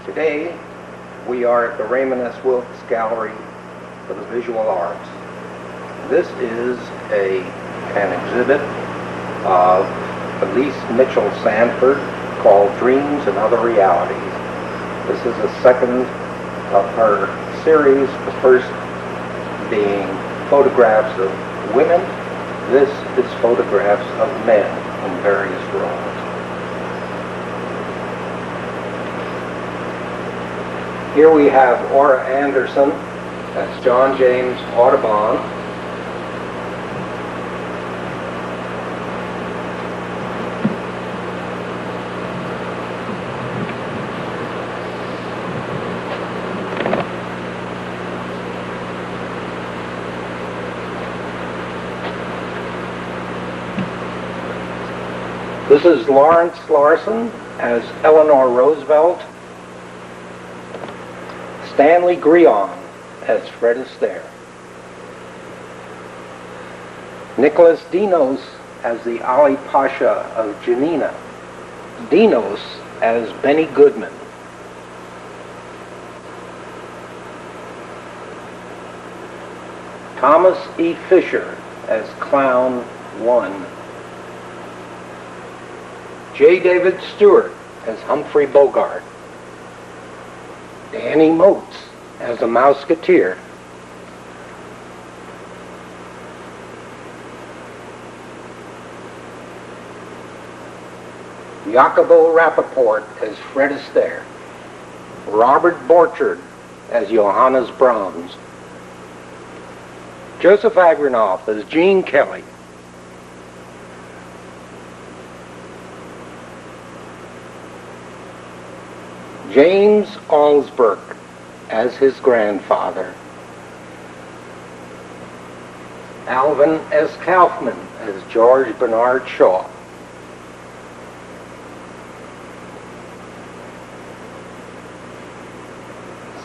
Today, we are at the Raymond S. Wilkes Gallery for the Visual Arts. This is an exhibit of Elise Mitchell Sanford called Dreams and Other Realities. This is the second of her series, the first being photographs of women. This is photographs of men in various roles. Here we have Ora Anderson as John James Audubon. This is Lawrence Larson as Eleanor Roosevelt. Stanley Grion as Fred Astaire. Nicholas Dinos as the Ali Pasha of Janina. Dinos as Benny Goodman. Thomas E. Fisher as Clown 1. J. David Stewart as Humphrey Bogart. Danny Motes as the Mouseketeer. Jacobo Rappaport as Fred Astaire. Robert Borchard as Johannes Brahms. Joseph Agranoff as Gene Kelly. James Alsberg as his grandfather. Alvin S. Kaufman as George Bernard Shaw.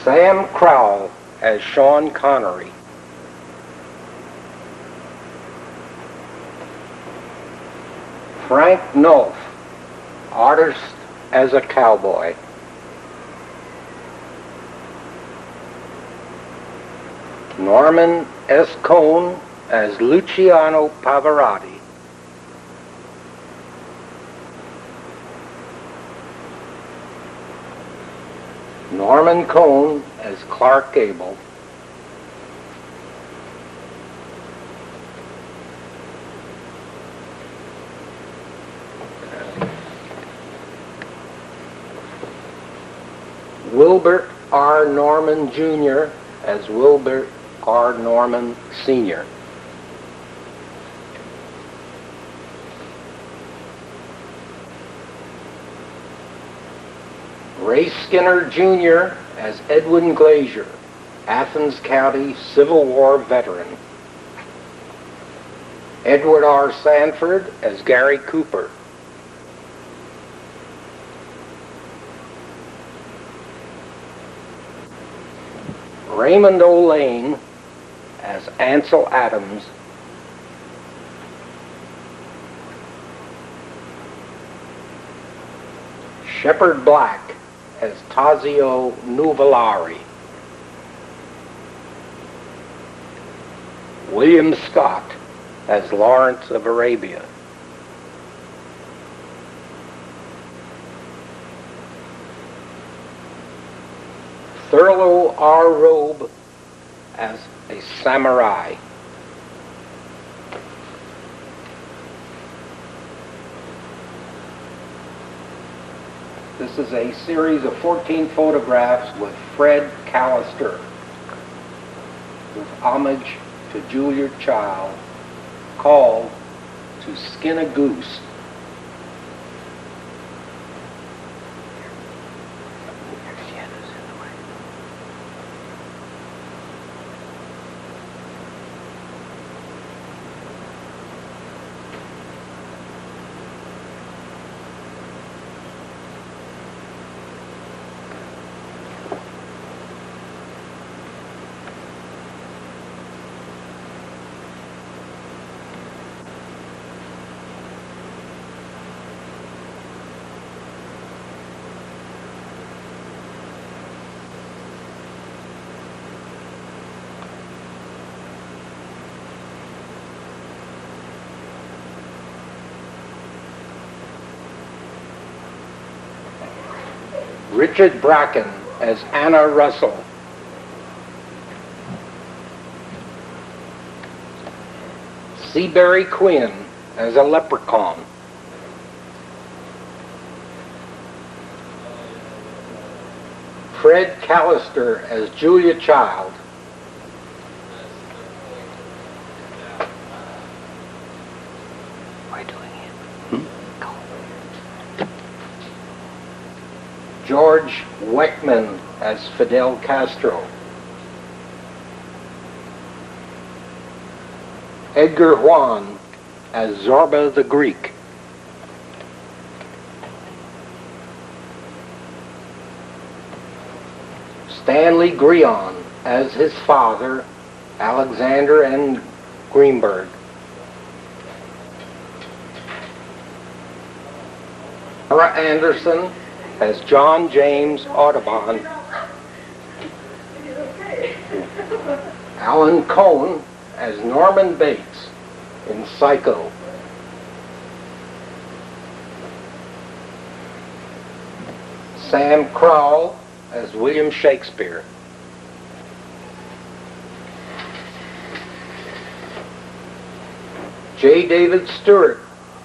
Sam Crowell as Sean Connery. Frank Knopf, artist as a cowboy. Norman S. Cohn as Luciano Pavarotti. Norman Cohn as Clark Gable. Wilbert R. Norman Jr. as Wilbert R. Norman Sr. Ray Skinner Jr. as Edwin Glazier, Athens County Civil War veteran. Edward R. Sanford as Gary Cooper. Raymond O. Lane as Ansel Adams. Shepard Black as Tazio Nuvolari. William Scott as Lawrence of Arabia. Thurlow R. Robe as a samurai. This is a series of 14 photographs with Fred Callister, with homage to Julia Child, called To Skin a Goose. Richard Bracken as Anna Russell. Seabury Quinn as a leprechaun. Fred Callister as Julia Child. We're doing it. Go. George Weckman as Fidel Castro. Edgar Juan as Zorba the Greek. Stanley Grion as his father, Alexander N. Greenberg. Laura Anderson as John James Audubon. Alan Cohn as Norman Bates in Psycho. Sam Crowell as William Shakespeare. J. David Stewart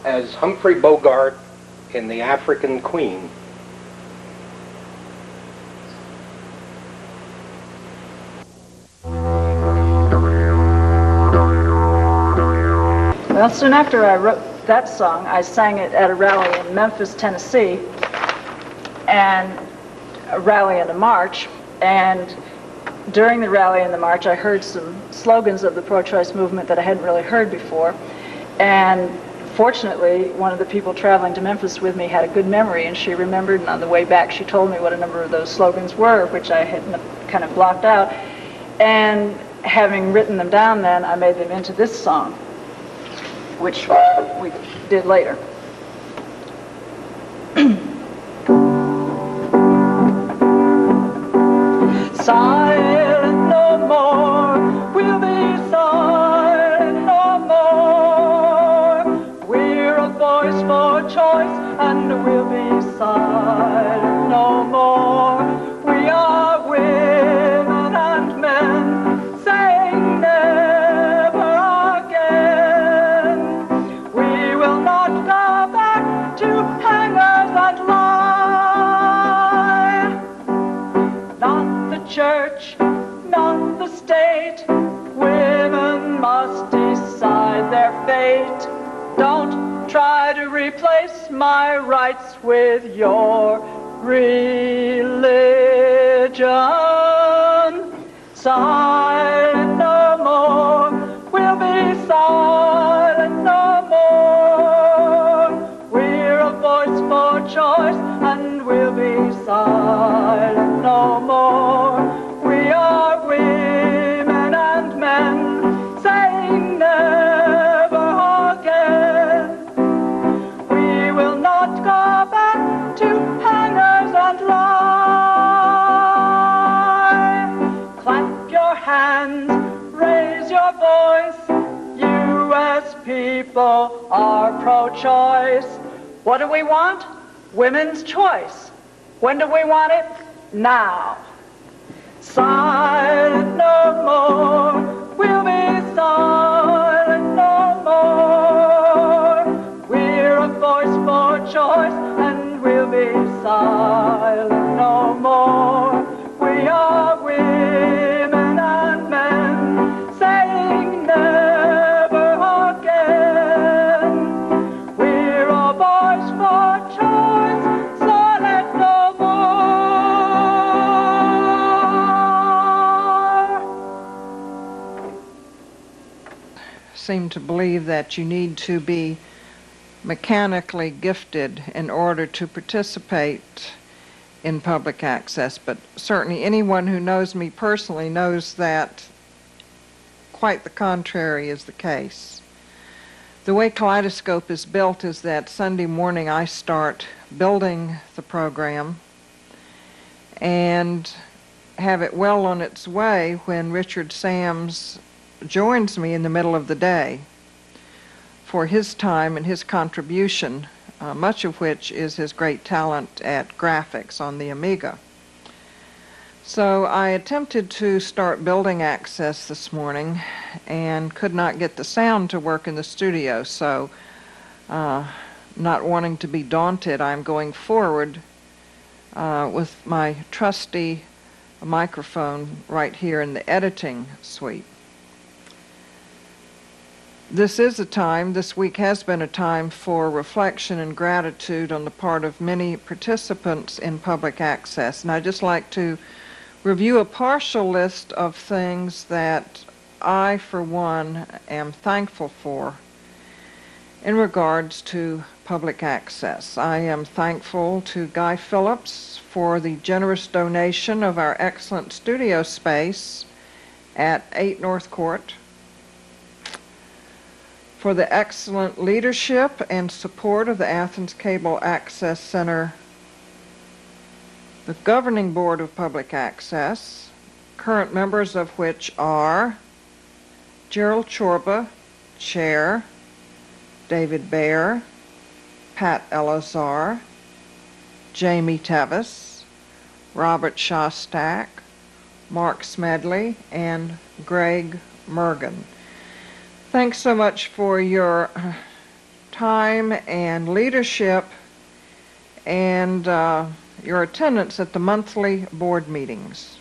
as Humphrey Bogart in The African Queen. Well, soon after I wrote that song, I sang it at a rally in Memphis, Tennessee, and a rally and a march. And during the rally and the march, I heard some slogans of the pro-choice movement that I hadn't really heard before. And fortunately, one of the people traveling to Memphis with me had a good memory, and she remembered, and on the way back she told me what a number of those slogans were, which I had kind of blocked out. And having written them down then, I made them into this song, which we did later. Silent no more, we'll be silent no more. We're a voice for choice, and we'll be silent no more. We are women and men, saying never again. We will not go back to hangers that lie. Not the church, not the state. Women must decide their fate. Don't try to replace my rights with your religion. Silent no more, we'll be silent no more. We're a voice for choice, and we'll be silent no more. We are women and men, saying never again. We will not go back to hangers and lie. Clap your hands, raise your voice. U.S. people are pro-choice. What do we want? Women's choice. When do we want it? Now. Silent no more, we'll be silent no more. We're a voice for choice, and we'll be silent no more. We are women and men, saying never again. We're a voice for choice, silent no more. Seem to believe that you need to be mechanically gifted in order to participate in public access, but certainly anyone who knows me personally knows that quite the contrary is the case. The way Kaleidoscope is built is that Sunday morning I start building the program and have it well on its way when Richard Sams joins me in the middle of the day for his time and his contribution much of which is his great talent at graphics on the Amiga. So I attempted to start building Access this morning and could not get the sound to work in the studio, so not wanting to be daunted, I'm going forward with my trusty microphone right here in the editing suite. This week has been a time for reflection and gratitude on the part of many participants in public access, and I'd just like to review a partial list of things that I, for one, am thankful for in regards to public access. I am thankful to Guy Phillips for the generous donation of our excellent studio space at 8 North Court, for the excellent leadership and support of the Athens Cable Access Center, the Governing Board of Public Access, current members of which are Gerald Chorba, Chair, David Baer, Pat Elazar, Jamie Tevis, Robert Shostak, Mark Smedley, and Greg Mergen. Thanks so much for your time and leadership and your attendance at the monthly board meetings.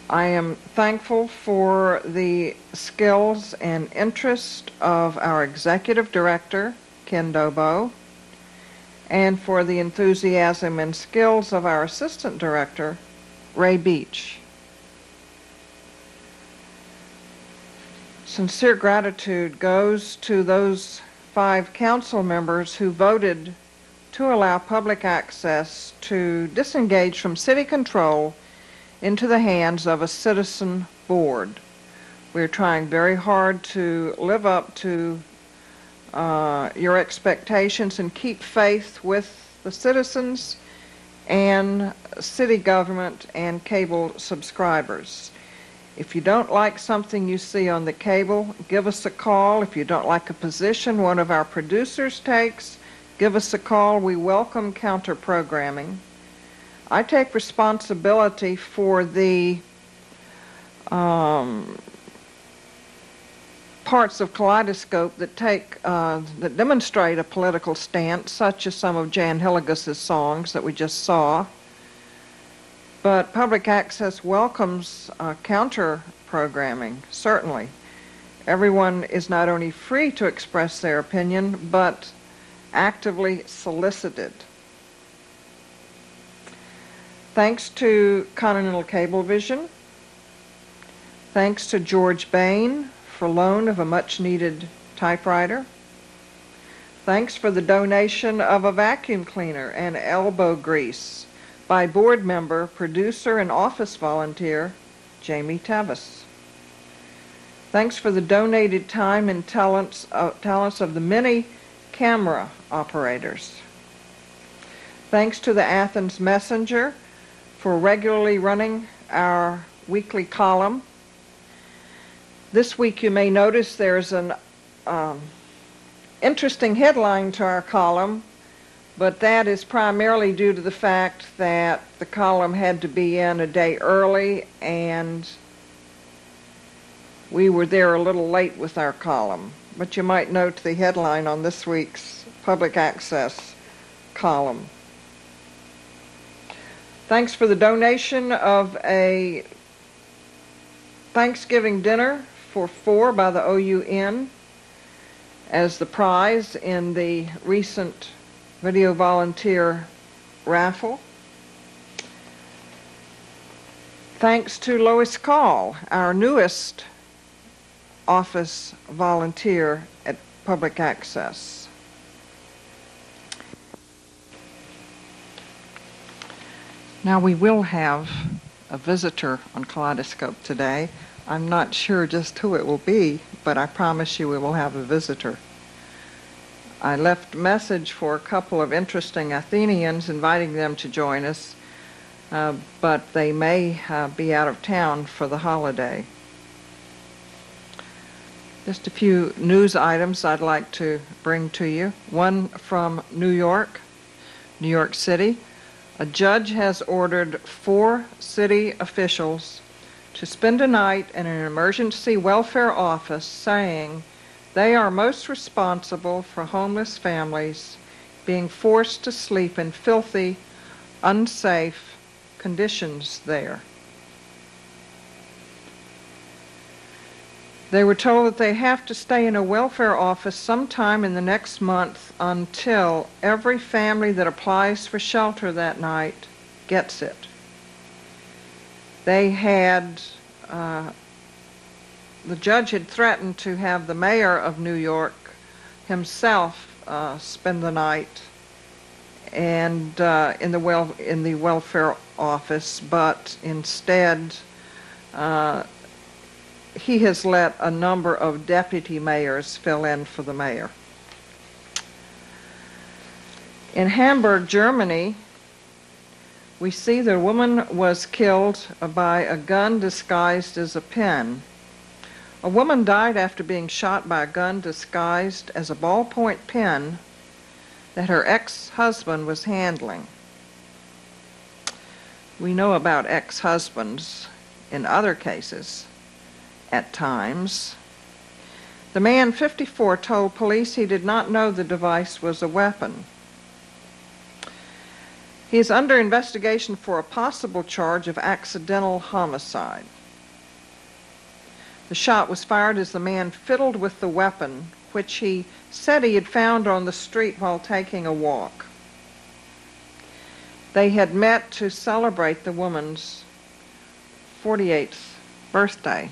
I am thankful for the skills and interest of our executive director, Ken Dobo, and for the enthusiasm and skills of our assistant director, Ray Beach. Sincere gratitude goes to those 5 council members who voted to allow public access to disengage from city control into the hands of a citizen board. We're trying very hard to live up to your expectations and keep faith with the citizens and city government and cable subscribers. If you don't like something you see on the cable, give us a call. If you don't like a position one of our producers takes, give us a call. We welcome counter-programming. I take responsibility for the parts of Kaleidoscope that demonstrate a political stance, such as some of Jan Hillegas's songs that we just saw. But public access welcomes counter-programming, certainly. Everyone is not only free to express their opinion, but actively solicited. Thanks to Continental Cablevision. Thanks to George Bain for loan of a much-needed typewriter. Thanks for the donation of a vacuum cleaner and elbow grease by board member, producer, and office volunteer, Jamie Tevis. Thanks for the donated time and talents of the many camera operators. Thanks to the Athens Messenger for regularly running our weekly column. This week you may notice there's an interesting headline to our column, but that is primarily due to the fact that the column had to be in a day early and we were there a little late with our column. But you might note the headline on this week's public access column. Thanks for the donation of a Thanksgiving dinner for 4 by the OUN as the prize in the recent Video Volunteer raffle. Thanks to Lois Call, our newest office volunteer at Public Access. Now we will have a visitor on Kaleidoscope today. I'm not sure just who it will be, but I promise you we will have a visitor. I left a message for a couple of interesting Athenians inviting them to join us, but they may be out of town for the holiday. Just a few news items I'd like to bring to you. One from New York City. A judge has ordered 4 city officials to spend a night in an emergency welfare office, saying they are most responsible for homeless families being forced to sleep in filthy, unsafe conditions there. They were told that they have to stay in a welfare office sometime in the next month until every family that applies for shelter that night gets it. They had, the judge had threatened to have the mayor of New York himself spend the night and in the welfare office, but instead he has let a number of deputy mayors fill in for the mayor. In Hamburg, Germany, we see the woman was killed by a gun disguised as a pen. A woman died after being shot by a gun disguised as a ballpoint pen that her ex-husband was handling. We know about ex-husbands in other cases. At times. The man, 54, told police he did not know the device was a weapon. He is under investigation for a possible charge of accidental homicide. The shot was fired as the man fiddled with the weapon, which he said he had found on the street while taking a walk. They had met to celebrate the woman's 48th birthday.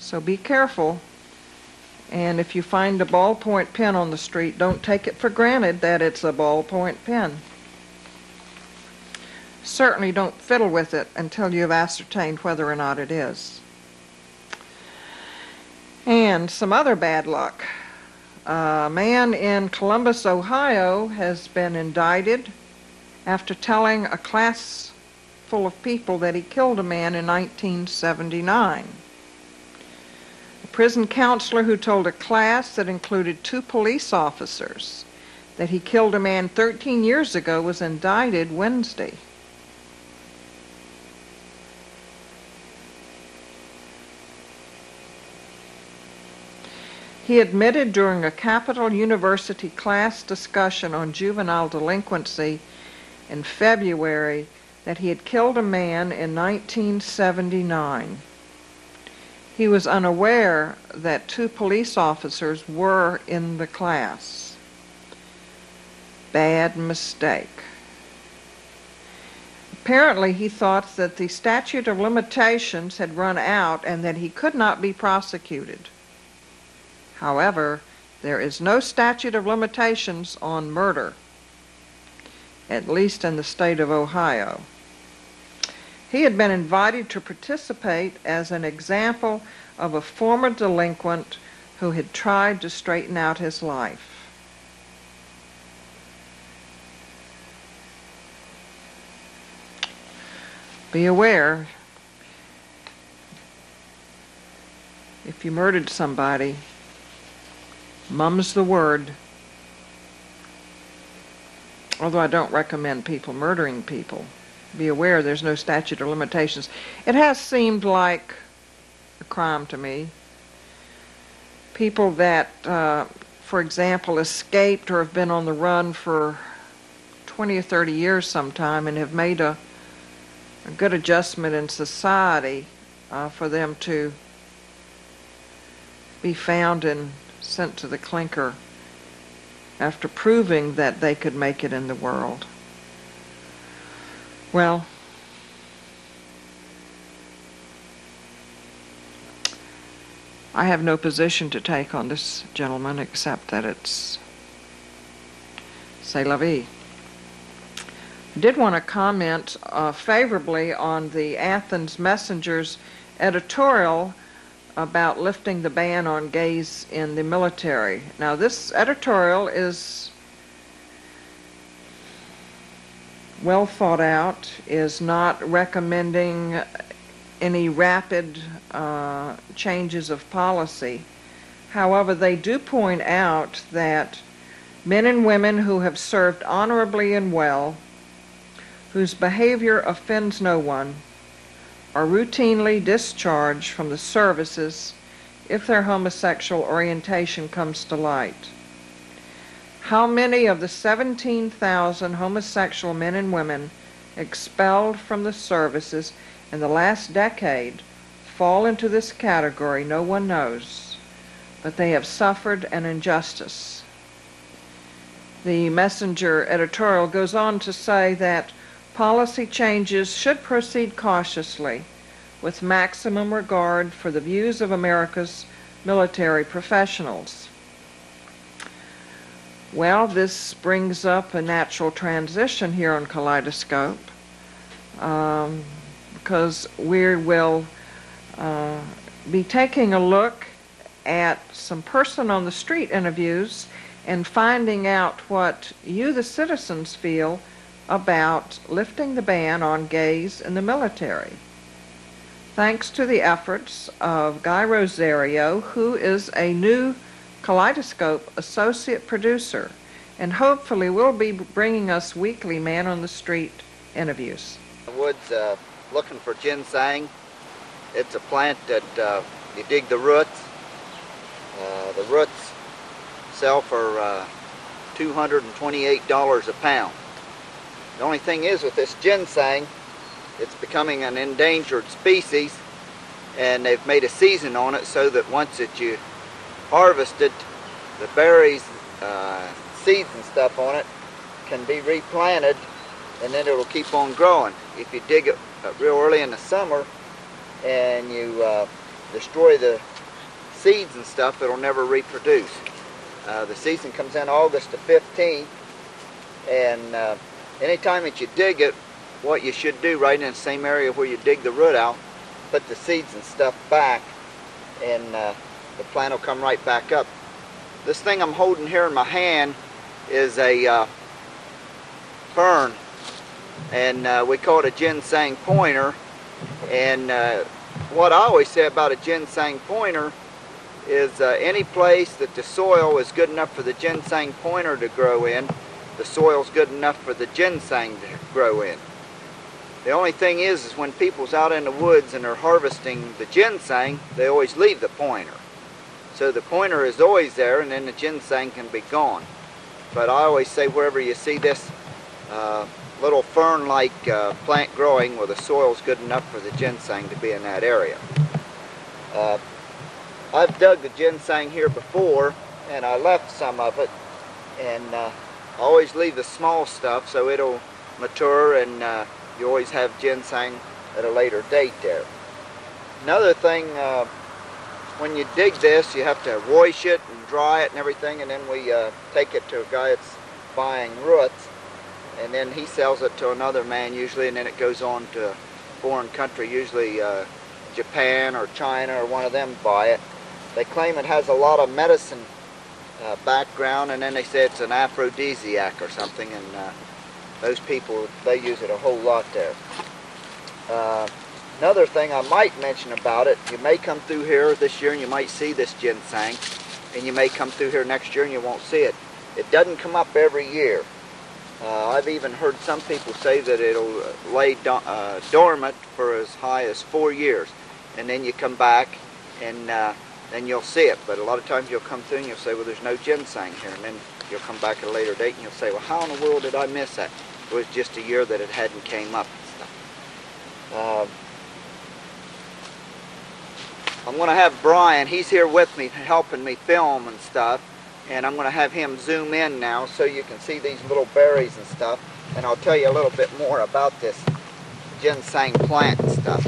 So be careful, and if you find a ballpoint pen on the street, don't take it for granted that it's a ballpoint pen. Certainly don't fiddle with it until you have ascertained whether or not it is. And some other bad luck. A man in Columbus, Ohio has been indicted after telling a class full of people that he killed a man in 1979. Prison counselor who told a class that included 2 police officers that he killed a man 13 years ago was indicted Wednesday. He admitted during a Capital University class discussion on juvenile delinquency in February that he had killed a man in 1979. He was unaware that 2 police officers were in the class. Bad mistake. Apparently, he thought that the statute of limitations had run out and that he could not be prosecuted. However, there is no statute of limitations on murder, at least in the state of Ohio. He had been invited to participate as an example of a former delinquent who had tried to straighten out his life. Be aware, if you murdered somebody, mum's the word. Although I don't recommend people murdering people. Be aware there's no statute of limitations. It has seemed like a crime to me. People that, for example, escaped or have been on the run for 20 or 30 years sometime and have made a good adjustment in society, for them to be found and sent to the clinker after proving that they could make it in the world. Well, I have no position to take on this gentleman except that it's c'est la vie. I did want to comment favorably on the Athens Messenger's editorial about lifting the ban on gays in the military. Now, this editorial is well thought out, is not recommending any rapid changes of policy, However, they do point out that men and women who have served honorably and well, whose behavior offends no one, are routinely discharged from the services if their homosexual orientation comes to light. How many of the 17,000 homosexual men and women expelled from the services in the last decade fall into this category, no one knows, but they have suffered an injustice. The Messenger editorial goes on to say that policy changes should proceed cautiously, with maximum regard for the views of America's military professionals. Well, this brings up a natural transition here on Kaleidoscope, because we will be taking a look at some person-on-the-street interviews and finding out what you, the citizens, feel about lifting the ban on gays in the military. Thanks to the efforts of Guy Rosario, who is a new Kaleidoscope associate producer, and hopefully will be bringing us weekly man-on-the-street interviews. The woods looking for ginseng. It's a plant that you dig the roots. The roots sell for $228 a pound. The only thing is with this ginseng, it's becoming an endangered species, and they've made a season on it so that once that you harvest it, the berries, seeds and stuff on it can be replanted, and then it'll keep on growing. If you dig it real early in the summer and you destroy the seeds and stuff, it'll never reproduce. The season comes in August the 15th, and anytime that you dig it, what you should do right in the same area where you dig the root out, put the seeds and stuff back, and the plant will come right back up. This thing I'm holding here in my hand is a fern, and we call it a ginseng pointer. And what I always say about a ginseng pointer is any place that the soil is good enough for the ginseng pointer to grow in, the soil's good enough for the ginseng to grow in. The only thing is when people's out in the woods and they're harvesting the ginseng, they always leave the pointer. So the pointer is always there, and then the ginseng can be gone. But I always say wherever you see this little fern-like plant growing, well, the soil's good enough for the ginseng to be in that area. I've dug the ginseng here before, and I left some of it, and I always leave the small stuff so it'll mature, and you always have ginseng at a later date there. Another thing, when you dig this, you have to wash it and dry it and everything, and then we take it to a guy that's buying roots, and then he sells it to another man usually, and then it goes on to a foreign country, usually Japan or China, or one of them buy it. They claim it has a lot of medicine background, and then they say it's an aphrodisiac or something, and those people, they use it a whole lot there. Another thing I might mention about it, you may come through here this year and you might see this ginseng, and you may come through here next year and you won't see it. It doesn't come up every year. I've even heard some people say that it'll lay dormant for as high as 4 years, and then you come back and then you'll see it. But a lot of times you'll come through and you'll say, well, there's no ginseng here, and then you'll come back at a later date and you'll say, well, how in the world did I miss that? It was just a year that it hadn't came up and stuff. I'm going to have Brian, he's here with me helping me film and stuff, and I'm going to have him zoom in now so you can see these little berries and stuff, and I'll tell you a little bit more about this ginseng plant and stuff.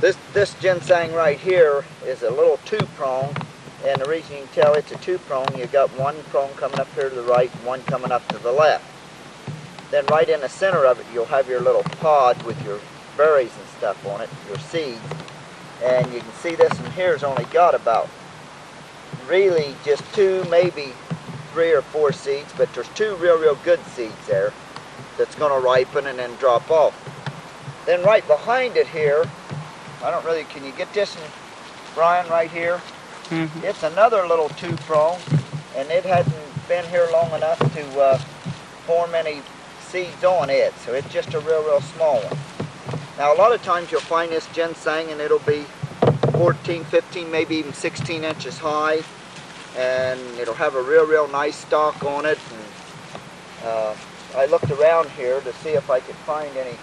This ginseng right here is a little two-prong, and the reason you can tell it's a two-prong, you got one prong coming up here to the right and one coming up to the left. Then right in the center of it you'll have your little pod with your berries and stuff on it, your seeds. And you can see this one here's only got about really just 2, maybe 3 or 4 seeds, but there's 2 real good seeds there that's going to ripen and then drop off. Then right behind it here, I don't really, can you get this one, Brian, right here? It's another little two-prong, and it hadn't been here long enough to form any seeds on it, so it's just a real small one. Now a lot of times you'll find this ginseng and it'll be 14, 15, maybe even 16 inches high, and it'll have a real nice stalk on it. And, I looked around here to see if I could find any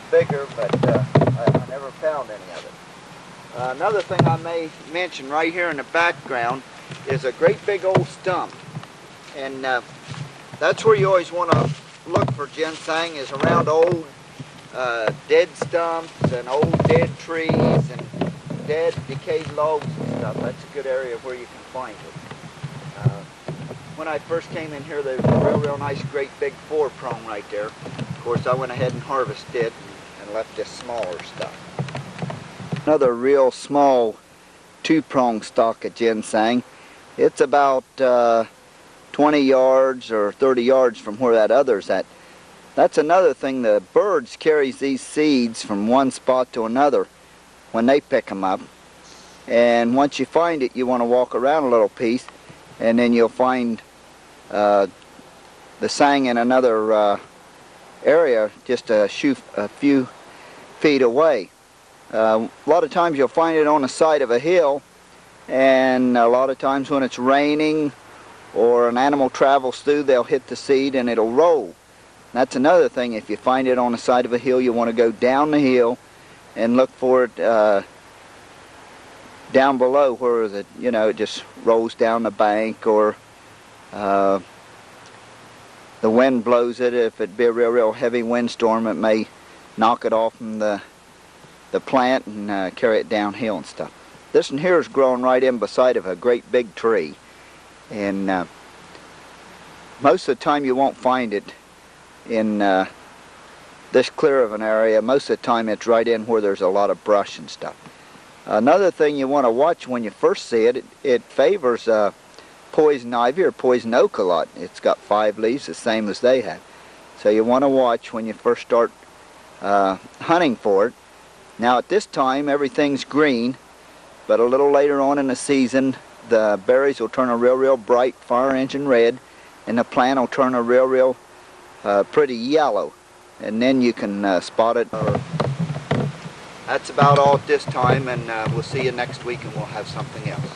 bigger, but I never found any of it. Another thing I may mention right here in the background is a great big old stump, and that's where you always want to look for ginseng, is around old dead stumps and old dead trees and dead decayed logs and stuff. That's a good area where you can find it. When I first came in here, there was a real nice great big 4-prong right there. Of course I went ahead and harvested and left this smaller stuff. Another real small 2-prong stalk of ginseng. It's about 20 yards or 30 yards from where that other's at. That's another thing, the birds carries these seeds from one spot to another when they pick them up. And once you find it, you want to walk around a little piece, and then you'll find the sang in another area just a few feet away. A lot of times you'll find it on the side of a hill, and a lot of times when it's raining or an animal travels through, they'll hit the seed and it'll roll. That's another thing. If you find it on the side of a hill, you want to go down the hill and look for it down below where it just rolls down the bank, or the wind blows it. If it be a real heavy windstorm, it may knock it off from the plant and carry it downhill and stuff. This one here is growing right in beside of a great big tree, and most of the time you won't find it in this clear of an area. Most of the time it's right in where there's a lot of brush and stuff. Another thing you want to watch when you first see it, it favors poison ivy or poison oak a lot. It's got 5 leaves the same as they have. So you want to watch when you first start hunting for it. Now at this time everything's green, but a little later on in the season the berries will turn a real bright fire engine red, and the plant will turn a real pretty yellow, and then you can spot it. That's about all at this time, and we'll see you next week and we'll have something else.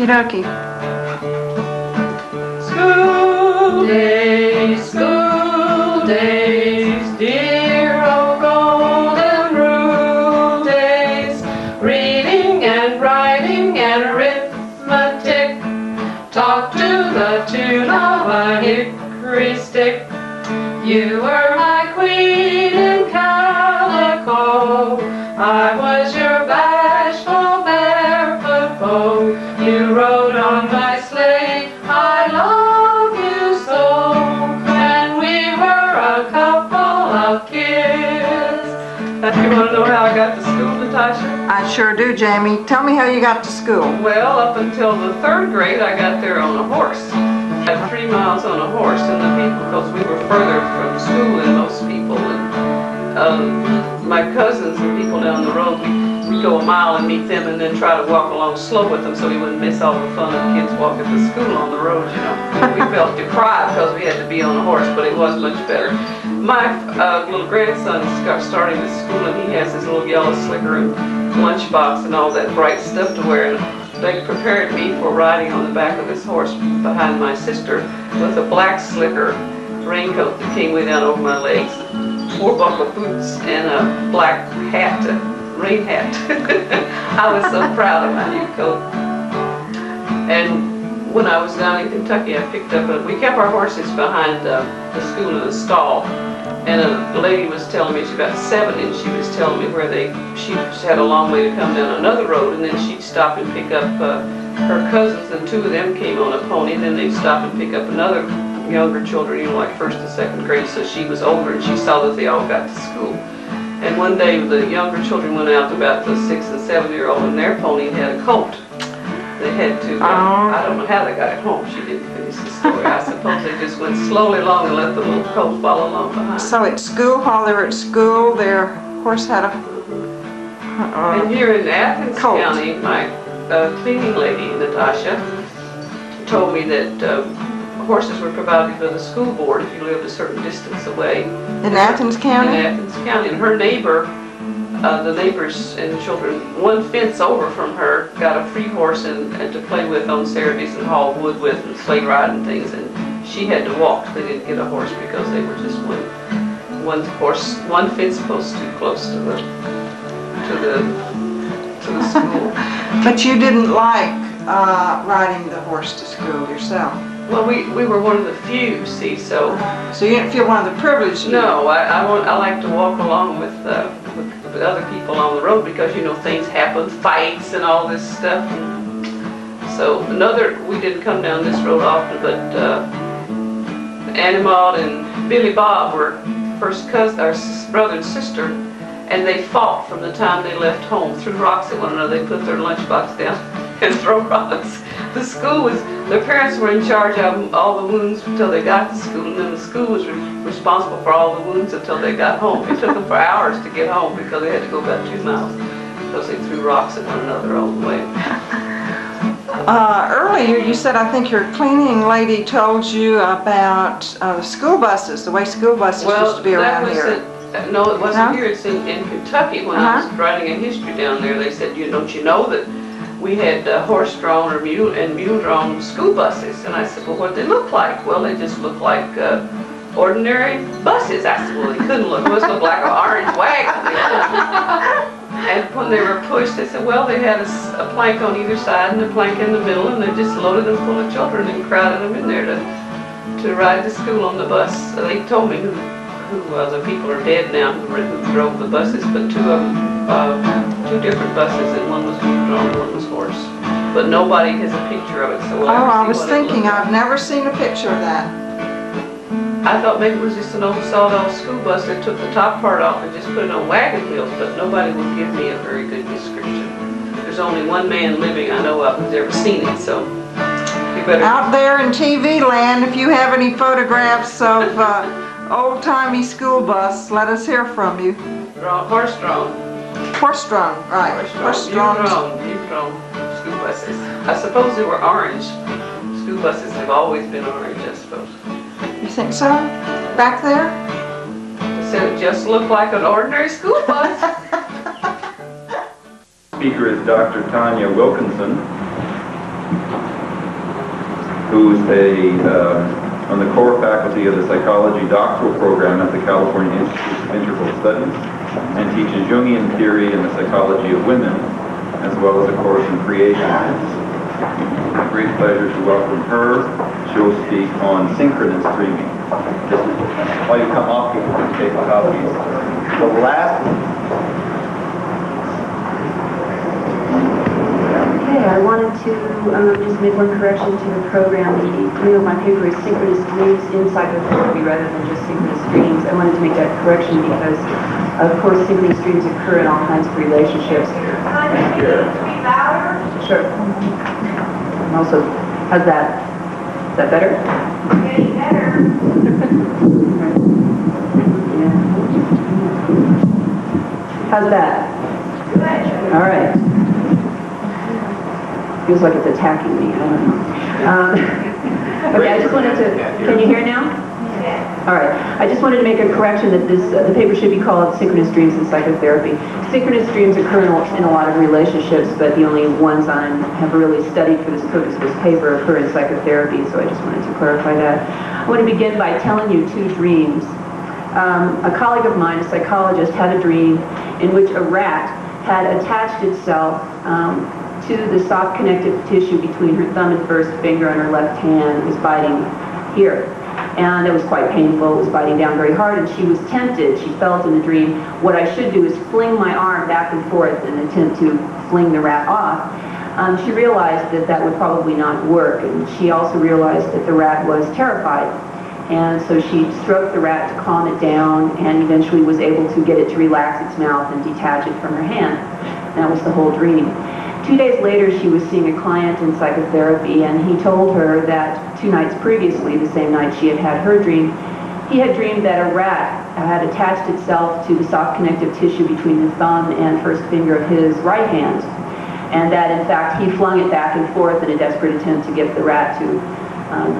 Okie dokie. School days, dear old golden rule days, reading and writing and arithmetic, taught to the tune of a hickory stick. You were my queen in calico, your bashful barefoot foe. You rode on my sleigh, I love you so, and we were a couple of kids. You want to know how I got to school, Natasha? I sure do, Jamie. Tell me how you got to school. Well, up until the 3rd grade, I got there on a horse. I had 3 miles on a horse, and the people, because we were further from school than most people, and my cousins and people down the road, we'd go a mile and meet them, and then try to walk along slow with them so we wouldn't miss all the fun of kids walking to school on the road, you know. We felt deprived because we had to be on a horse, but it was much better. My little grandson is starting to school, and he has his little yellow slicker and lunchbox and all that bright stuff to wear. And they prepared me for riding on the back of this horse behind my sister with a black slicker raincoat that came way down over my legs, 4 buckle boots, and a black hat, rain hat. I was so proud of my new coat. And when I was down in Kentucky, I picked up we kept our horses behind the school in a stall. And a lady was telling me, she's about 70, and she was telling me where she had a long way to come down another road, and then she'd stop and pick up her cousins, and 2 of them came on a pony, and then they'd stop and pick up another younger children, you know, like 1st and 2nd grade, so she was older, and she saw that they all got to school. And one day the younger children went out, about the 6 and 7-year-old, and their pony had a colt. They had to, I don't know how they got it home. She didn't finish the story. I suppose they just went slowly along and let the little colt follow along behind. So at school, while they were at school, their horse had a... And here in Athens colt. County, my cleaning lady, Natasha, told me that horses were provided by the school board if you lived a certain distance away. In Athens County? In Athens County. And her neighbor, the neighbors and children, 1 fence over from her, got a free horse and to play with on Saturdays and haul wood with and sleigh ride and things, and she had to walk. They didn't get a horse because they were just one fence post too close to the school. But you didn't like riding the horse to school yourself? Well, we were one of the few, see, so... So you didn't feel one of the privileged? No, I like to walk along with other people on the road because, you know, things happen, fights and all this stuff. And so we didn't come down this road often, but Annie Maud and Billy Bob were first cousins, our brother and sister, and they fought from the time they left home, threw rocks at one another. They put their lunchbox down and throw rocks. The school their parents were in charge of all the wounds until they got to school, and then the school was responsible for all the wounds until they got home. It took them for hours to get home because they had to go about 2 miles because they threw rocks at one another all the way. Earlier you said, I think your cleaning lady told you about the school buses, the way school buses used to be around here. No, it wasn't here. It's in Kentucky. When I was writing a history down there, they said, don't you know that we had horse-drawn or mule-drawn school buses? And I said, well, what did they look like? Well, they just looked like ordinary buses. I said, well, they couldn't look. It must look like an orange wagon. And when they were pushed, they said, well, they had a plank on either side and a plank in the middle, and they just loaded them full of children and crowded them in there to ride to school on the bus. So they told me who the people are dead now who drove the buses, but 2 of them, 2 different buses, and one was mule-drawn and one was horse. But nobody has a picture of it, so we'll I was thinking, I've never seen a picture of that. I thought maybe it was just an old sawed-off school bus that took the top part off and just put it on wagon wheels, but nobody will give me a very good description. There's only one man living I know of who's ever seen it, so you better... Out there in TV land, if you have any photographs of old-timey school bus, let us hear from you. Horse-drawn. Horse-drawn, right. Horse-drawn. Mule-drawn school buses. I suppose they were orange. School buses have always been orange, I suppose. You think so? Back there? They said it just looked like an ordinary school bus. Speaker is Dr. Tanya Wilkinson, who is on the core faculty of the psychology doctoral program at the California Institute of Integral Studies and teaches Jungian theory and the psychology of women, as well as a course in creation. It's a great pleasure to welcome her. She'll speak on synchronous dreaming. Just while you come up, you can take copies. The last to just make one correction to the program. The name of my paper is Synchronous Dreams in Psychotherapy rather than just Synchronous Dreams. I wanted to make that correction because, of course, synchronous dreams occur in all kinds of relationships. Sure. And also, how's that? Is that better? Getting better. Yeah. How's that? Good. All right. Feels like it's attacking me. I don't know. Okay, I just wanted to. Can you hear now? Yeah. All right. I just wanted to make a correction that the paper should be called Synchronous Dreams in Psychotherapy. Synchronous dreams occur in a lot of relationships, but the only ones I have really studied for this purpose of this paper occur in psychotherapy, so I just wanted to clarify that. I want to begin by telling you two dreams. A colleague of mine, a psychologist, had a dream in which a rat had attached itself to the soft connective tissue between her thumb and first finger on her left hand. It was biting here. And it was quite painful. It was biting down very hard, and she was tempted. She felt in the dream, what I should do is fling my arm back and forth in an attempt to fling the rat off. She realized that that would probably not work, and she also realized that the rat was terrified. And so she stroked the rat to calm it down, and eventually was able to get it to relax its mouth and detach it from her hand. That was the whole dream. 2 days later, she was seeing a client in psychotherapy, and he told her that 2 nights previously, the same night she had had her dream, he had dreamed that a rat had attached itself to the soft connective tissue between the thumb and first finger of his right hand, and that in fact he flung it back and forth in a desperate attempt to get the rat to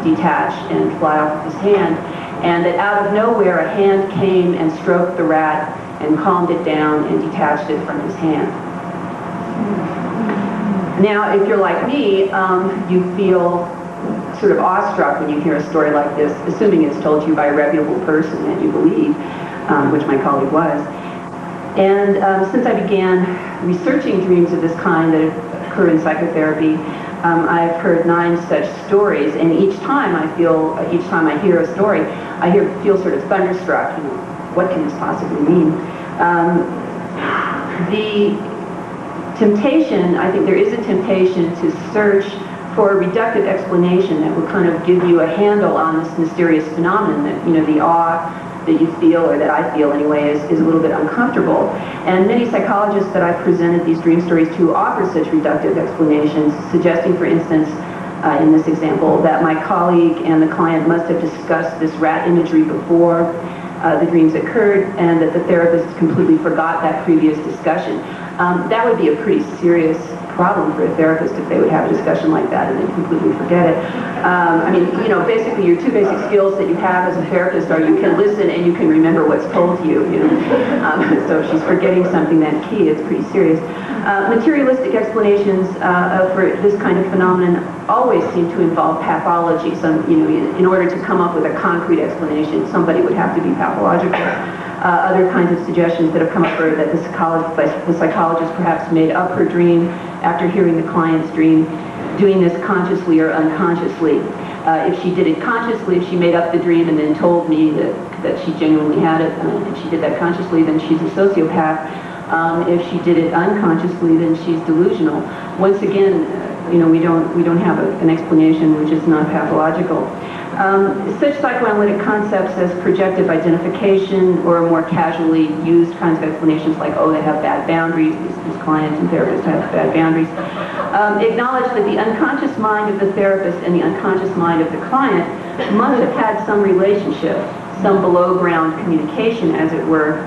detach and fly off of his hand, and that out of nowhere a hand came and stroked the rat and calmed it down and detached it from his hand. Now, if you're like me, you feel sort of awestruck when you hear a story like this, assuming it's told to you by a reputable person that you believe, which my colleague was. And since I began researching dreams of this kind that occur in psychotherapy, I've heard 9 such stories, and each time I hear a story, I feel sort of thunderstruck. You know, what can this possibly mean? The temptation, I think there is a temptation to search for a reductive explanation that will kind of give you a handle on this mysterious phenomenon that, you know, the awe that you feel, or that I feel anyway, is a little bit uncomfortable. And many psychologists that I've presented these dream stories to offer such reductive explanations, suggesting, for instance, in this example, that my colleague and the client must have discussed this rat imagery before the dreams occurred, and that the therapist completely forgot that previous discussion. That would be a pretty serious problem for a therapist if they would have a discussion like that and then completely forget it. I mean, you know, basically your 2 basic skills that you have as a therapist are you can listen and you can remember what's told to you, you know. So if she's forgetting something that key, it's pretty serious. Materialistic explanations for this kind of phenomenon always seem to involve pathology. You know, in order to come up with a concrete explanation, somebody would have to be pathological. Other kinds of suggestions that have come up are that the psychologist perhaps made up her dream after hearing the client's dream, doing this consciously or unconsciously. If she did it consciously, if she made up the dream and then told me that she genuinely had it, if she did that consciously, then she's a sociopath. If she did it unconsciously, then she's delusional. Once again, you know, we don't have an explanation which is not pathological. Such psychoanalytic concepts as projective identification, or more casually used kinds of explanations like, oh, they have bad boundaries, these clients and therapists have bad boundaries, acknowledge that the unconscious mind of the therapist and the unconscious mind of the client must have had some relationship, some below-ground communication, as it were,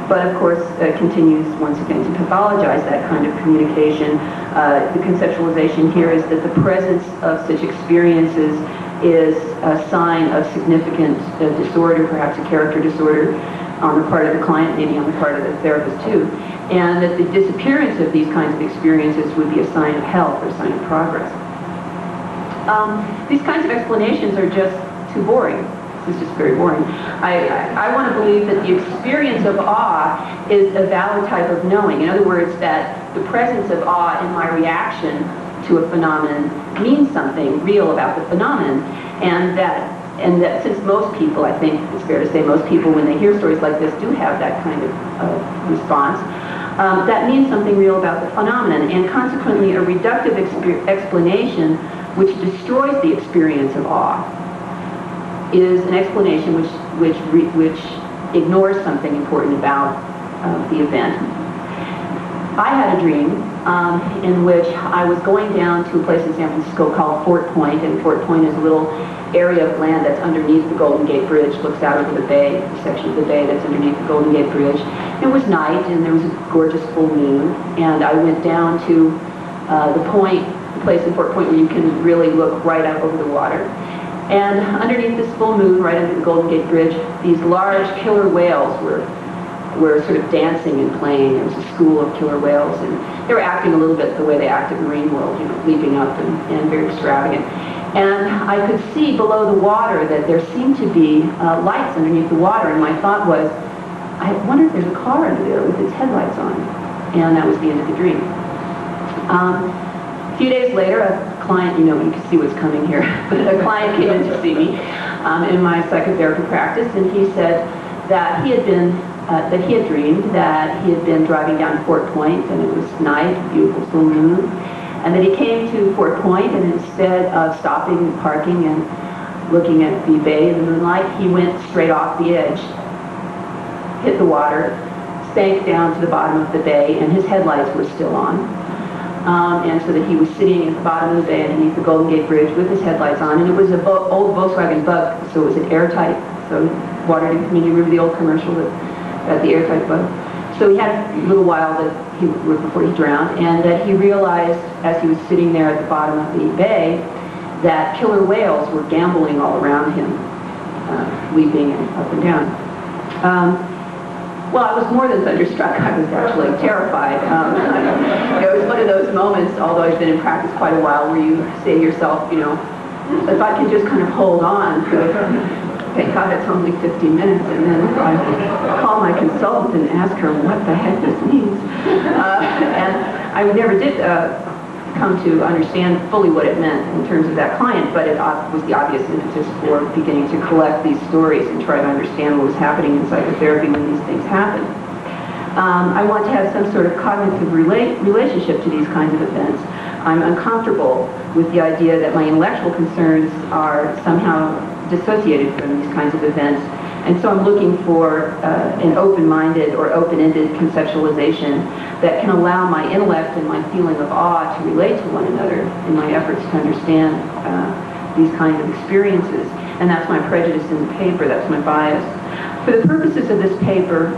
but of course continues once again to pathologize that kind of communication. The conceptualization here is that the presence of such experiences is a sign of significant disorder, perhaps a character disorder on the part of the client, maybe on the part of the therapist too, and that the disappearance of these kinds of experiences would be a sign of health or a sign of progress. These kinds of explanations are just too boring. It's just very boring. I want to believe that the experience of awe is a valid type of knowing. In other words, that the presence of awe in my reaction to a phenomenon means something real about the phenomenon, and that since most people, I think it's fair to say most people, when they hear stories like this, do have that kind of response, that means something real about the phenomenon, and consequently a reductive explanation which destroys the experience of awe is an explanation which ignores something important about the event. I had a dream in which I was going down to a place in San Francisco called Fort Point, and Fort Point is a little area of land that's underneath the Golden Gate Bridge, looks out over the bay, the section of the bay that's underneath the Golden Gate Bridge. It was night, and there was a gorgeous full moon, and I went down to the place in Fort Point where you can really look right out over the water. And underneath this full moon, right under the Golden Gate Bridge, these large killer whales were sort of dancing and playing. There was a school of killer whales, and they were acting a little bit the way they act in the marine world, you know, leaping up and very extravagant. And I could see below the water that there seemed to be lights underneath the water, and my thought was, I wonder if there's a car under there with its headlights on. And that was the end of the dream. A few days later, a client, you can see what's coming here, but a client came in to see me in my psychotherapy practice, and he said that he had dreamed that he had been driving down Fort Point, and it was night, beautiful full moon, and that he came to Fort Point, and instead of stopping and parking and looking at the bay in the moonlight, he went straight off the edge, hit the water, sank down to the bottom of the bay, and his headlights were still on. And so that he was sitting at the bottom of the bay underneath the Golden Gate Bridge with his headlights on, and it was an old Volkswagen Bug, so it was an airtight, so water didn't come in. You remember the old commercial that the airtight Bug? So he had a little while before he drowned, and that he realized as he was sitting there at the bottom of the bay that killer whales were gamboling all around him, leaping up and down. Well, I was more than thunderstruck. I was actually terrified. It was one of those moments, although I've been in practice quite a while, where you say to yourself, if I can just kind of hold on, thank God it's only 15 minutes, and then I call my consultant and ask her what the heck this means. And I never did come to understand fully what it meant in terms of that client, but it was the obvious impetus for beginning to collect these stories and try to understand what was happening in psychotherapy when these things happen. I want to have some sort of cognitive relationship to these kinds of events. I'm uncomfortable with the idea that my intellectual concerns are somehow dissociated from these kinds of events, and so I'm looking for an open-minded or open-ended conceptualization that can allow my intellect and my feeling of awe to relate to one another in my efforts to understand these kinds of experiences. And that's my prejudice in the paper, that's my bias. For the purposes of this paper,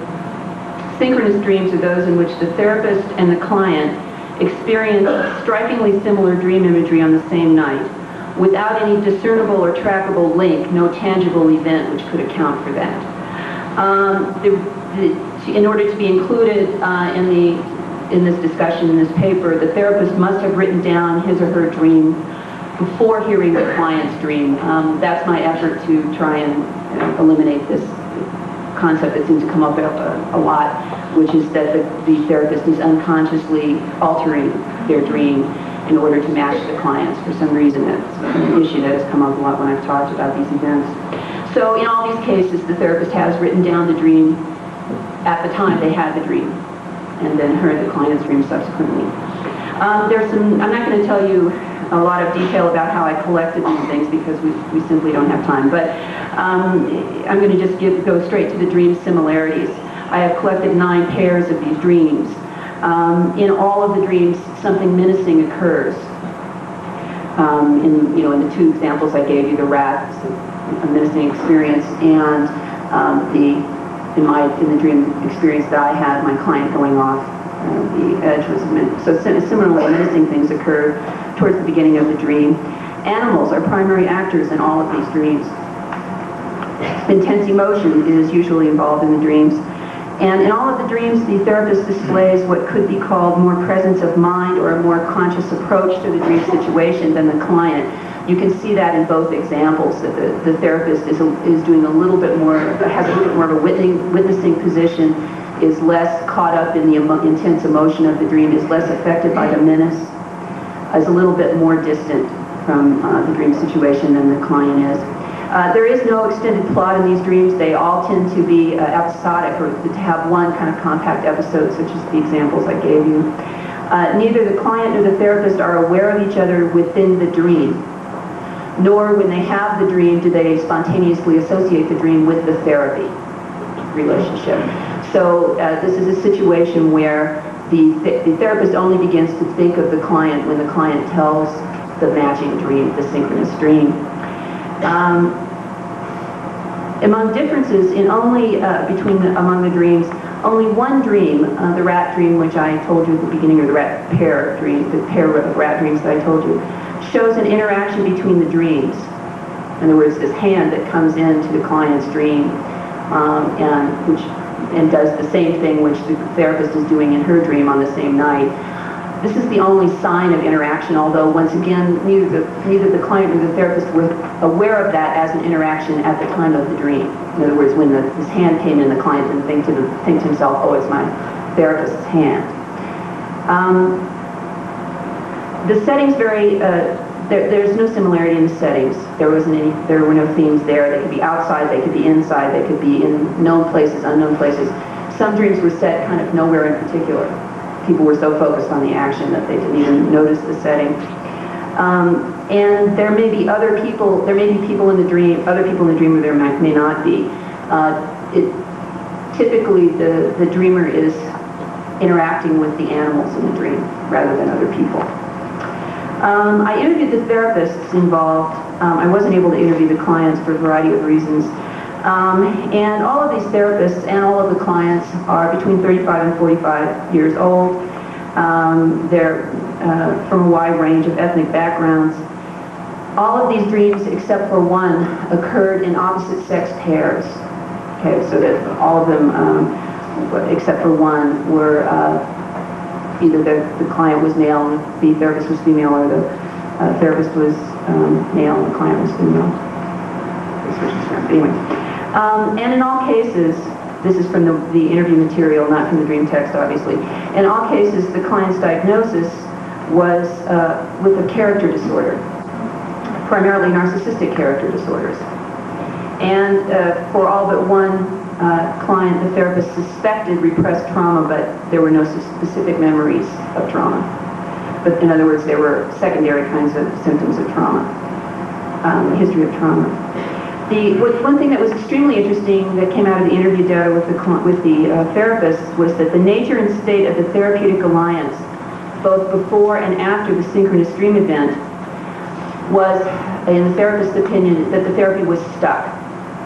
synchronous dreams are those in which the therapist and the client experience strikingly similar dream imagery on the same night, without any discernible or trackable link, no tangible event which could account for that. In order to be included in this discussion, in this paper, the therapist must have written down his or her dream before hearing the client's dream. That's my effort to try and eliminate this concept that seems to come up a lot, which is that the therapist is unconsciously altering their dream in order to match the clients for some reason. That's an issue that has come up a lot when I've talked about these events. So in all these cases, the therapist has written down the dream at the time they had the dream, and then heard the client's dream subsequently. I'm not going to tell you a lot of detail about how I collected these things because we simply don't have time, but I'm going to just go straight to the dream similarities. I have collected 9 pairs of these dreams. In all of the dreams, something menacing occurs. In the 2 examples I gave you, the rat, a menacing experience, and in the dream experience that I had, my client going off the edge was so similarly menacing things occur towards the beginning of the dream. Animals are primary actors in all of these dreams. Intense emotion is usually involved in the dreams. And in all of the dreams, the therapist displays what could be called more presence of mind or a more conscious approach to the dream situation than the client. You can see that in both examples, that the therapist is doing a little bit more, has a little bit more of a witnessing position, is less caught up in the intense emotion of the dream, is less affected by the menace, is a little bit more distant from the dream situation than the client is. There is no extended plot in these dreams. They all tend to be episodic, or to have one kind of compact episode, such as the examples I gave you. Neither the client nor the therapist are aware of each other within the dream, nor when they have the dream do they spontaneously associate the dream with the therapy relationship. So this is a situation where the therapist only begins to think of the client when the client tells the matching dream, the synchronous dream. Among differences in among the dreams, only one dream, the rat dream, which I told you at the beginning, or the rat pair dream, the pair of rat dreams that I told you, shows an interaction between the dreams. In other words, this hand that comes into the client's dream and does the same thing which the therapist is doing in her dream on the same night. This is the only sign of interaction, although once again, neither the client nor the therapist were aware of that as an interaction at the time of the dream. In other words, when his hand came in, the client didn't think to himself, oh, it's my therapist's hand. The settings vary. There's no similarity in the settings. There were no themes there. They could be outside, they could be inside, they could be in known places, unknown places. Some dreams were set kind of nowhere in particular. People were so focused on the action that they didn't even notice the setting. And there may be other people. There may be people in the dream, other people in the dream, or there may not be. Typically, the dreamer is interacting with the animals in the dream rather than other people. I interviewed the therapists involved. I wasn't able to interview the clients for a variety of reasons. And all of these therapists and all of the clients are between 35 and 45 years old. They're from a wide range of ethnic backgrounds. All of these dreams, except for one, occurred in opposite-sex pairs. Okay, so that all of them, except for one, were either the client was male and the therapist was female, or the therapist was male and the client was female. Anyway. And in all cases, this is from the interview material, not from the dream text, obviously. In all cases, the client's diagnosis was with a character disorder, primarily narcissistic character disorders. And for all but one client, the therapist suspected repressed trauma, but there were no specific memories of trauma. But in other words, there were secondary kinds of symptoms of trauma, history of trauma. One thing that was extremely interesting that came out of the interview data with the therapists was that the nature and state of the therapeutic alliance, both before and after the synchronous dream event, was, in the therapist's opinion, that the therapy was stuck.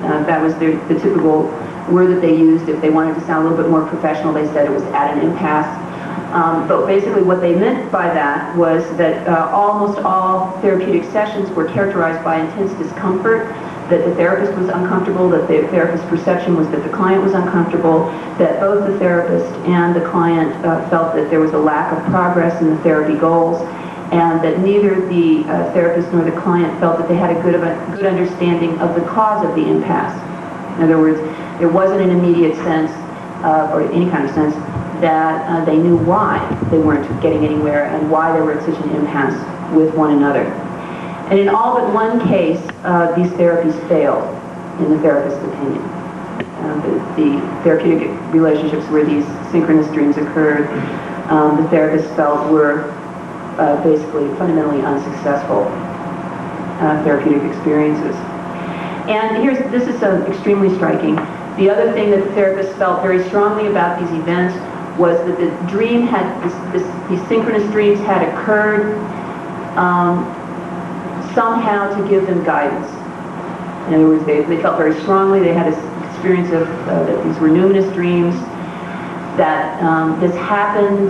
That was the typical word that they used. If they wanted to sound a little bit more professional, they said it was at an impasse. But basically what they meant by that was that almost all therapeutic sessions were characterized by intense discomfort, that the therapist was uncomfortable, that the therapist's perception was that the client was uncomfortable, that both the therapist and the client felt that there was a lack of progress in the therapy goals, and that neither the therapist nor the client felt that they had a good understanding of the cause of the impasse. In other words, there wasn't an immediate sense, or any kind of sense, that they knew why they weren't getting anywhere and why they were at such an impasse with one another. And in all but one case, these therapies failed, in the therapist's opinion. The therapeutic relationships where these synchronous dreams occurred, the therapist felt were basically fundamentally unsuccessful therapeutic experiences. And this is extremely striking. The other thing that the therapist felt very strongly about these events was that the dream had, these synchronous dreams had occurred somehow to give them guidance. In other words, they felt very strongly, they had this experience of that these were numinous dreams, that this happened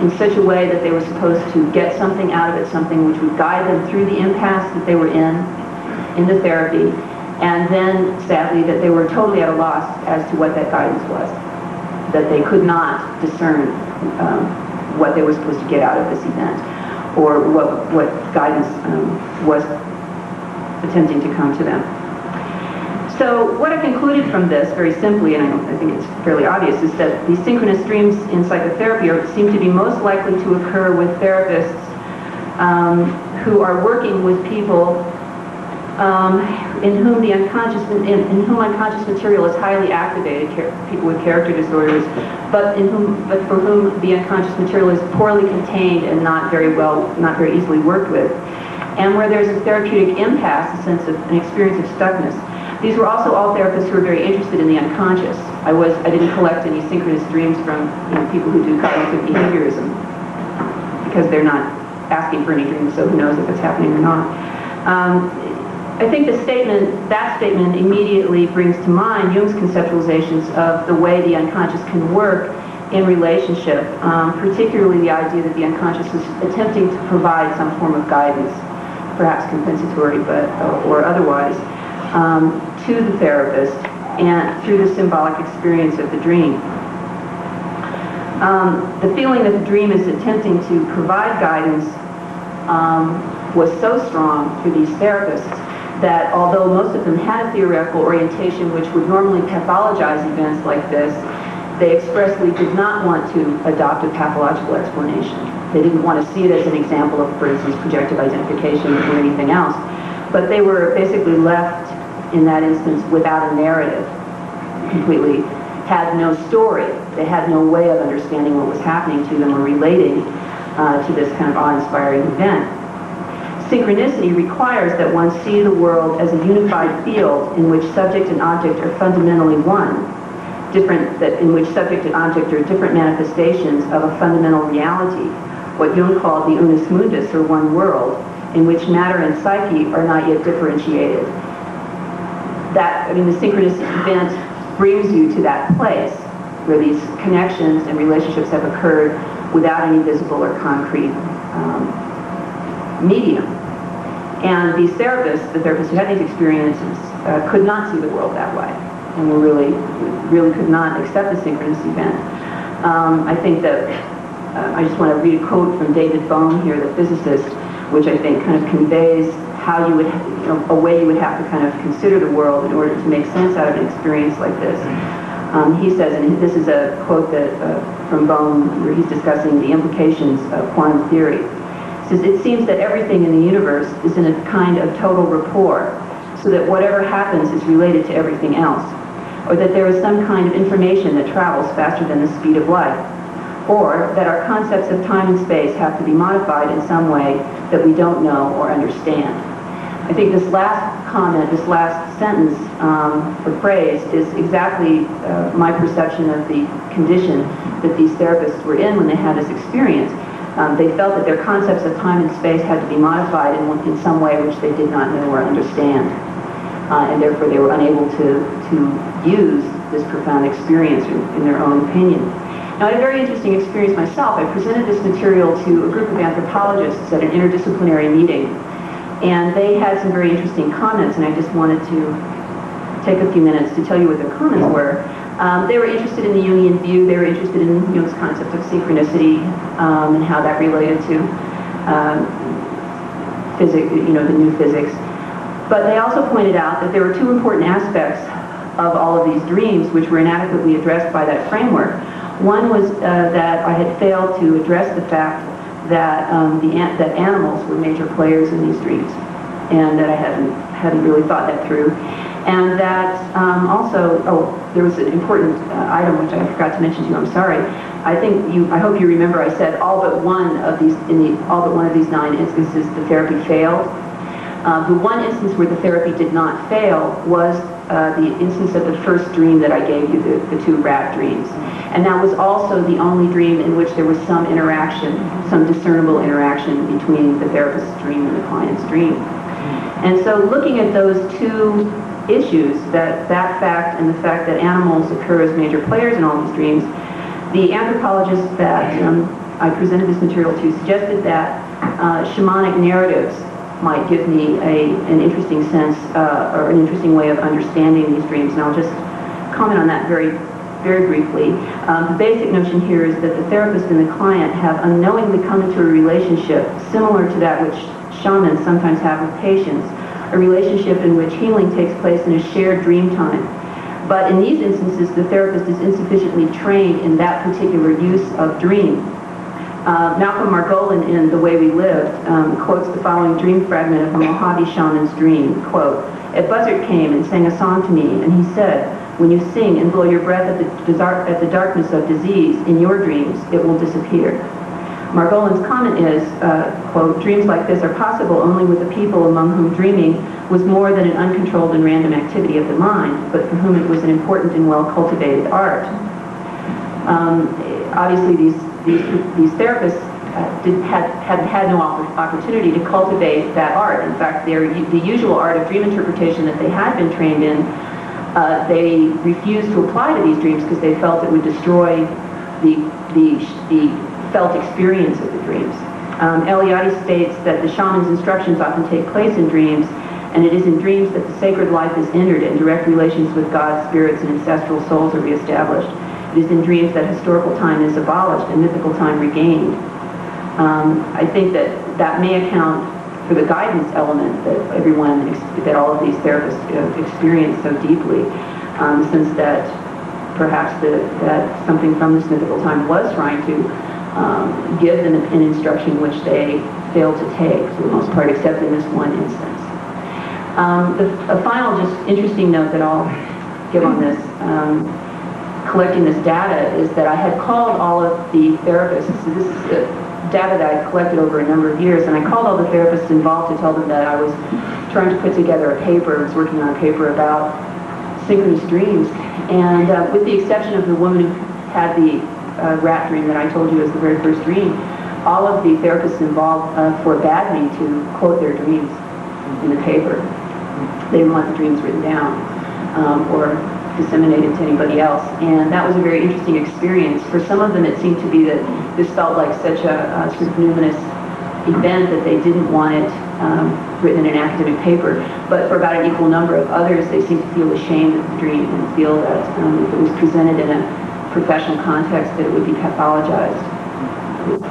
in such a way that they were supposed to get something out of it, something which would guide them through the impasse that they were in the therapy, and then, sadly, that they were totally at a loss as to what that guidance was, that they could not discern what they were supposed to get out of this event, or what guidance was attempting to come to them. So what I concluded from this, very simply, and I think it's fairly obvious, is that these synchronous dreams in psychotherapy seem to be most likely to occur with therapists who are working with people in whom the unconscious, in whom unconscious material is highly activated, people with character disorders, but for whom the unconscious material is poorly contained and not very easily worked with, and where there's a therapeutic impasse, a sense of an experience of stuckness. These were also all therapists who were very interested in the unconscious. I didn't collect any synchronous dreams from people who do cognitive behaviorism because they're not asking for any dreams, so who knows if it's happening or not. I think that statement immediately brings to mind Jung's conceptualizations of the way the unconscious can work in relationship, particularly the idea that the unconscious is attempting to provide some form of guidance, perhaps compensatory or otherwise, to the therapist and through the symbolic experience of the dream. The feeling that the dream is attempting to provide guidance was so strong for these therapists that although most of them had a theoretical orientation which would normally pathologize events like this, they expressly did not want to adopt a pathological explanation. They didn't want to see it as an example of, for instance, projective identification or anything else. But they were basically left in that instance without a narrative, completely had no story. They had no way of understanding what was happening to them or relating to this kind of awe-inspiring event. Synchronicity requires that one see the world as a unified field in which subject and object are fundamentally one, in which subject and object are different manifestations of a fundamental reality, what Jung called the unus mundus, or one world, in which matter and psyche are not yet differentiated. The synchronous event brings you to that place where these connections and relationships have occurred without any visible or concrete medium. And these therapists, the therapists who had these experiences, could not see the world that way, and were really could not accept the synchronous event. I think that I just want to read a quote from David Bohm here, the physicist, which I think kind of conveys how you would, a way you would have to kind of consider the world in order to make sense out of an experience like this. He says, and this is a quote that from Bohm, where he's discussing the implications of quantum theory. He says, "It seems that everything in the universe is in a kind of total rapport, so that whatever happens is related to everything else, or that there is some kind of information that travels faster than the speed of light, or that our concepts of time and space have to be modified in some way that we don't know or understand." I think this last comment, this last sentence or phrase is exactly my perception of the condition that these therapists were in when they had this experience. They felt that their concepts of time and space had to be modified in some way which they did not know or understand. And therefore they were unable to use this profound experience in their own opinion. Now, I had a very interesting experience myself. I presented this material to a group of anthropologists at an interdisciplinary meeting, and they had some very interesting comments, and I just wanted to take a few minutes to tell you what their comments were. They were interested in the Jungian view. They were interested in Jung's concept of synchronicity and how that related to physics, the new physics. But they also pointed out that there were two important aspects of all of these dreams which were inadequately addressed by that framework. One was that I had failed to address the fact that that animals were major players in these dreams, and that I hadn't really thought that through. And that there was an important item which I forgot to mention to you. I'm sorry. I hope you remember I said all but one of these 9 instances the therapy failed. The one instance where the therapy did not fail was the instance of the first dream that I gave you, the 2 rat dreams. And that was also the only dream in which there was some interaction, some discernible interaction between the therapist's dream and the client's dream. And so looking at those 2 issues, that fact and the fact that animals occur as major players in all these dreams, the anthropologists that I presented this material to suggested that shamanic narratives might give me an interesting sense or an interesting way of understanding these dreams. And I'll just comment on that very briefly. The basic notion here is that the therapist and the client have unknowingly come into a relationship similar to that which shamans sometimes have with patients, a relationship in which healing takes place in a shared dream time. But in these instances, the therapist is insufficiently trained in that particular use of dream Malcolm Margolin in The Way We Lived quotes the following dream fragment of a Mojave shaman's dream, quote, "A buzzard came and sang a song to me, and he said, when you sing and blow your breath at the darkness of disease in your dreams, it will disappear." Margolin's comment is, quote, "Dreams like this are possible only with the people among whom dreaming was more than an uncontrolled and random activity of the mind, but for whom it was an important and well-cultivated art." Obviously, these therapists had no opportunity to cultivate that art. In fact, the usual art of dream interpretation that they had been trained in, they refused to apply to these dreams because they felt it would destroy the felt experience of the dreams. Eliade states that the shaman's instructions often take place in dreams, and it is in dreams that the sacred life is entered and direct relations with God's spirits and ancestral souls are reestablished. It is in dreams that historical time is abolished and mythical time regained. I think that may account for the guidance element that all of these therapists experience so deeply, since that perhaps that something from this mythical time was trying to give them an instruction which they failed to take for the most part, except in this one instance. A final just interesting note that I'll give on this, collecting this data, is that I had called all of the therapists. So this is data that I collected over a number of years, and I called all the therapists involved to tell them that I was trying to put together a paper. I was working on a paper about synchronous dreams, and with the exception of the woman who had the rat dream that I told you was the very first dream, all of the therapists involved forbade me to quote their dreams in the paper. They didn't want the dreams written down or disseminated to anybody else, and that was a very interesting experience. For some of them, it seemed to be that this felt like such a sort of numinous event that they didn't want it written in an academic paper. But for about an equal number of others, they seemed to feel ashamed of the dream and feel that if it was presented in a professional context, that it would be pathologized.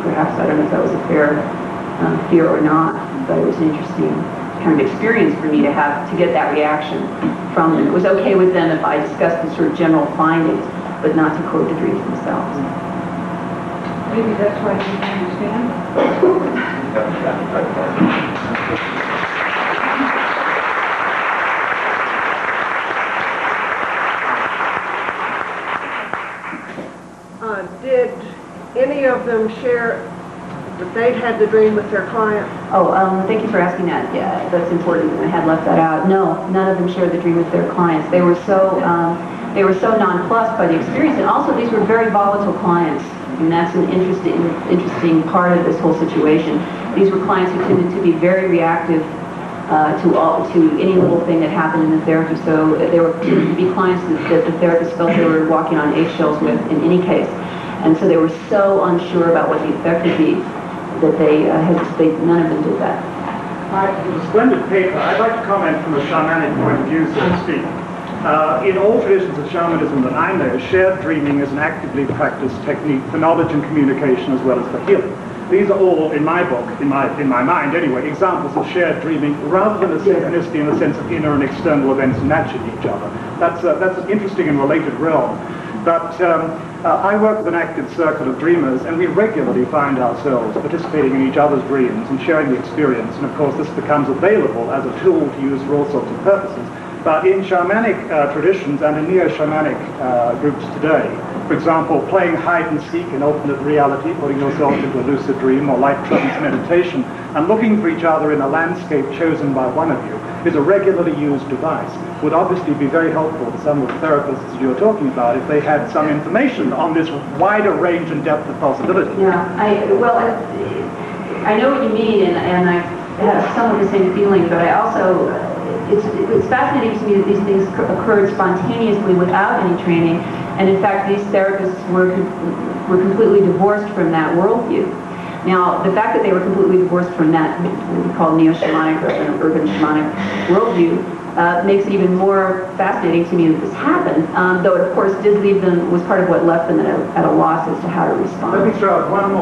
Perhaps, I don't know if that was a fair fear or not, but it was an interesting kind of experience for me to get that reaction from them. It was okay with them if I discussed the sort of general findings, but not to quote the dreams themselves. Maybe that's why you didn't understand. Did any of them share that they'd had the dream with their client? Oh, thank you for asking that. Yeah, that's important. I had left that out. No, none of them shared the dream with their clients. They were so nonplussed by the experience, and also these were very volatile clients. And that's an interesting part of this whole situation. These were clients who tended to be very reactive to any little thing that happened in the therapy. So they were tended to be clients that the therapist felt they were walking on eggshells with in any case. And so they were so unsure about what the effect would be that none of them did that. It was a splendid paper. I'd like to comment from a shamanic point of view, so to speak. In all traditions of shamanism that I know, shared dreaming is an actively practiced technique for knowledge and communication as well as for healing. These are all, in my book, in my mind anyway, examples of shared dreaming rather than a synchronicity in the sense of inner and external events matching each other. That's an interesting and related realm. But I work with an active circle of dreamers, and we regularly find ourselves participating in each other's dreams and sharing the experience. And of course, this becomes available as a tool to use for all sorts of purposes. But in shamanic traditions and in neo-shamanic groups today, for example, playing hide and seek in alternate reality, putting yourself into a lucid dream or light trance meditation, and looking for each other in a landscape chosen by one of you, is a regularly used device. Would obviously be very helpful to some of the therapists you're talking about if they had some information on this wider range and depth of possibility. Yeah, I know what you mean, and I have some of the same feeling, but I also, it's fascinating to me that these things occurred spontaneously without any training, and in fact these therapists were completely divorced from that worldview. Now, the fact that they were completely divorced from that, what we call neo-shamanic or urban shamanic worldview, makes it even more fascinating to me that this happened, though it of course did leave them, was part of what left them at a loss as to how to respond. Let me throw out one more.